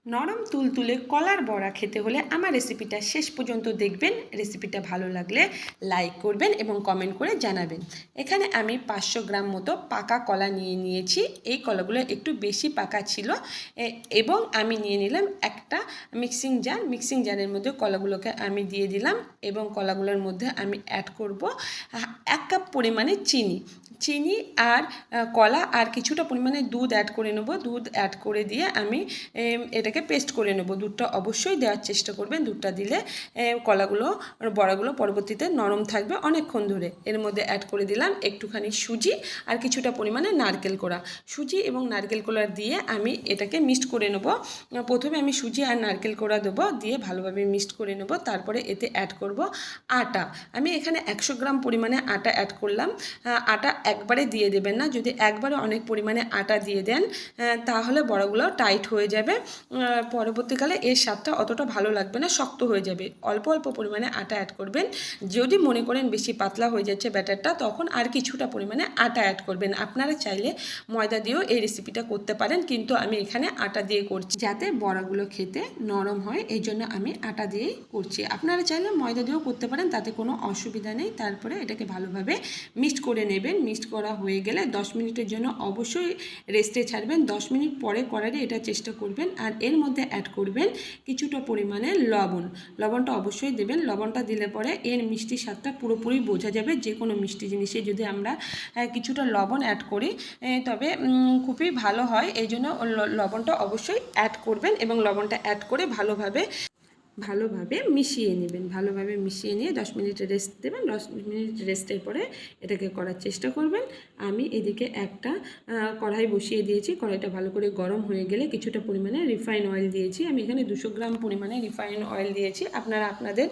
নরম তুলতুলে কলার বড়া খেতে হলে আমার রেসিপিটা শেষ পর্যন্ত দেখবেন। রেসিপিটা ভালো লাগলে লাইক করবেন এবং কমেন্ট করে জানাবেন। এখানে আমি 500 গ্রাম মতো পাকা কলা নিয়েছি। এই কলাগুলো একটু বেশি পাকা ছিল এবং আমি নিয়ে নিলাম একটা মিক্সিং জারের মধ্যে কলাগুলোকে আমি দিয়ে দিলাম এবং কলাগুলোর মধ্যে আমি অ্যাড করব 1 কাপ পরিমাণে চিনি আর কলা আর কিছুটা পরিমাণে দুধ অ্যাড করে নেব। দুধ অ্যাড করে দিয়ে আমি এটাকে পেস্ট করে নেব। দুধটা অবশ্যই দেওয়ার চেষ্টা করবেন। দুধটা দিলে কলাগুলো বড়াগুলো পরবর্তীতে নরম থাকবে অনেকক্ষণ ধরে। এর মধ্যে অ্যাড করে দিলাম একটুখানি সুজি আর কিছুটা পরিমাণে নারকেল কোড়া। সুজি এবং নারকেল কোড়া দিয়ে আমি এটাকে মিক্সড করে নেব। প্রথমে আমি সুজি আর নারকেল কোড়া দেবো, দিয়ে ভালোভাবে মিক্সড করে নেব। তারপরে এতে অ্যাড করব আটা। আমি এখানে 100 গ্রাম পরিমাণে আটা অ্যাড করলাম। আটা একবারে দিয়ে দেবেন না। যদি একবারে অনেক পরিমাণে আটা দিয়ে দেন তাহলে বড়াগুলো টাইট হয়ে যাবে। পরবর্তীকালে এর স্বাদটা অতটা ভালো লাগবে না, শক্ত হয়ে যাবে। অল্প অল্প পরিমাণে আটা অ্যাড করবেন। যদি মনে করেন বেশি পাতলা হয়ে যাচ্ছে ব্যাটারটা, তখন আর কিছুটা পরিমাণে আটা অ্যাড করবেন। আপনারা চাইলে ময়দা দিয়েও এই রেসিপিটা করতে পারেন, কিন্তু আমি এখানে আটা দিয়ে করছি যাতে বড়াগুলো খেতে নরম হয়। এই জন্য আমি আটা দিয়েই করছি। আপনারা চাইলে ময়দা দিয়েও করতে পারেন, তাতে কোনো অসুবিধা নেই। তারপরে এটাকে ভালোভাবে মিক্সড করে নেবেন। মিক্সড করা হয়ে গেলে 10 মিনিটের জন্য অবশ্যই রেস্টে ছাড়বেন। 10 মিনিট পরে করারই এটা চেষ্টা করবেন। আর এর মধ্যে অ্যাড করবেন কিছুটা পরিমাণে লবণটা অবশ্যই দেবেন। লবণটা দিলে পরে এর মিষ্টি স্বাদটা পুরোপুরি বোঝা যাবে। যে কোনো মিষ্টি জিনিসে যদি আমরা কিছুটা লবণ অ্যাড করি তবে খুবই ভালো হয়। এই জন্য লবণটা অবশ্যই অ্যাড করবেন এবং লবণটা অ্যাড করে ভালোভাবে মিশিয়ে নেবেন। ভালোভাবে মিশিয়ে নিয়ে 10 মিনিট রেস্ট দেবেন। 10 মিনিট রেস্টের পরে এটাকে করার চেষ্টা করবেন। আমি এদিকে একটা কড়াই বসিয়ে দিয়েছি। কড়াইটা ভালো করে গরম হয়ে গেলে কিছুটা পরিমাণে রিফাইন অয়েল দিয়েছি। আমি এখানে 200 গ্রাম পরিমাণে রিফাইন অয়েল দিয়েছি। আপনারা আপনাদের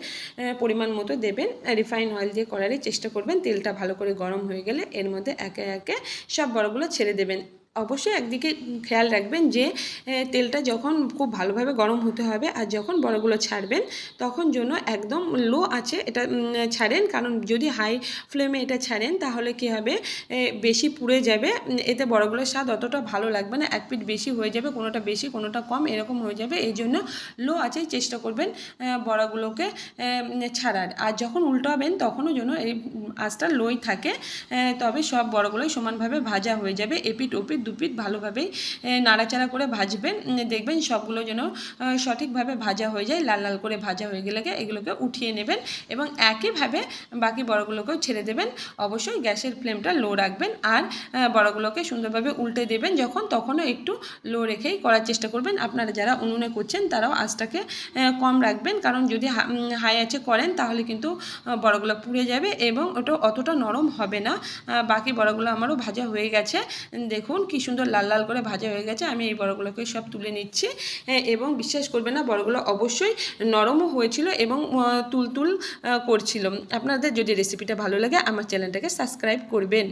পরিমাণ মতো দেবেন। রিফাইন অয়েল দিয়ে করারই চেষ্টা করবেন। তেলটা ভালো করে গরম হয়ে গেলে এর মধ্যে একে একে সব বড়াগুলো ছেড়ে দেবেন। অবশ্যই একদিকে খেয়াল রাখবেন যে তেলটা যখন খুব ভালোভাবে গরম হতে হবে আর যখন বড়াগুলো ছাড়বেন তখন যেন একদম লো আছে এটা ছাড়েন। কারণ যদি হাই ফ্লেমে এটা ছাড়েন তাহলে কী হবে, বেশি পুড়ে যাবে। এতে বড়াগুলোর স্বাদ অতটা ভালো লাগবে না। এক পিঠ বেশি হয়ে যাবে, কোনোটা বেশি কোনোটা কম এরকম হয়ে যাবে। এই জন্য লো আছেই চেষ্টা করবেন বড়াগুলোকে ছাড়ার। আর যখন উল্টাবেন তখনও যেন এই আঁচটা লোই থাকে, তবে সব বড়াগুলোই সমানভাবে ভাজা হয়ে যাবে। এপিঠ ওপিঠ দুপিঠ ভালোভাবেই নাড়াচাড়া করে ভাজবেন। দেখবেন সবগুলো যেন সঠিকভাবে ভাজা হয়ে যায়। লাল লাল করে ভাজা হয়ে গেলে এগুলোকে উঠিয়ে নেবেন এবং একইভাবে বাকি বড়াগুলোকেও ছেড়ে দেবেন। অবশ্যই গ্যাসের ফ্লেমটা লো রাখবেন আর বড়াগুলোকে সুন্দরভাবে উল্টে দেবেন তখনও একটু লো রেখেই করার চেষ্টা করবেন। আপনারা যারা উনুনে করছেন তারাও আঁচটাকে কম রাখবেন, কারণ যদি হাই আঁচে করেন তাহলে কিন্তু বড়াগুলো পুড়ে যাবে এবং ওটা অতটা নরম হবে না। বাকি বড়াগুলো আমারও ভাজা হয়ে গেছে। দেখুন কি সুন্দর লাল লাল করে ভাজা হয়ে গেছে। আমি এই বড়াগুলোকে সব তুলে নিচ্ছি এবং বিশ্বাস করবেন না, বড়াগুলো অবশ্যই নরমও হয়েছিল এবং তুলতুল করছিল। আপনাদের যদি রেসিপিটা ভালো লাগে আমার চ্যানেলটাকে সাবস্ক্রাইব করবেন।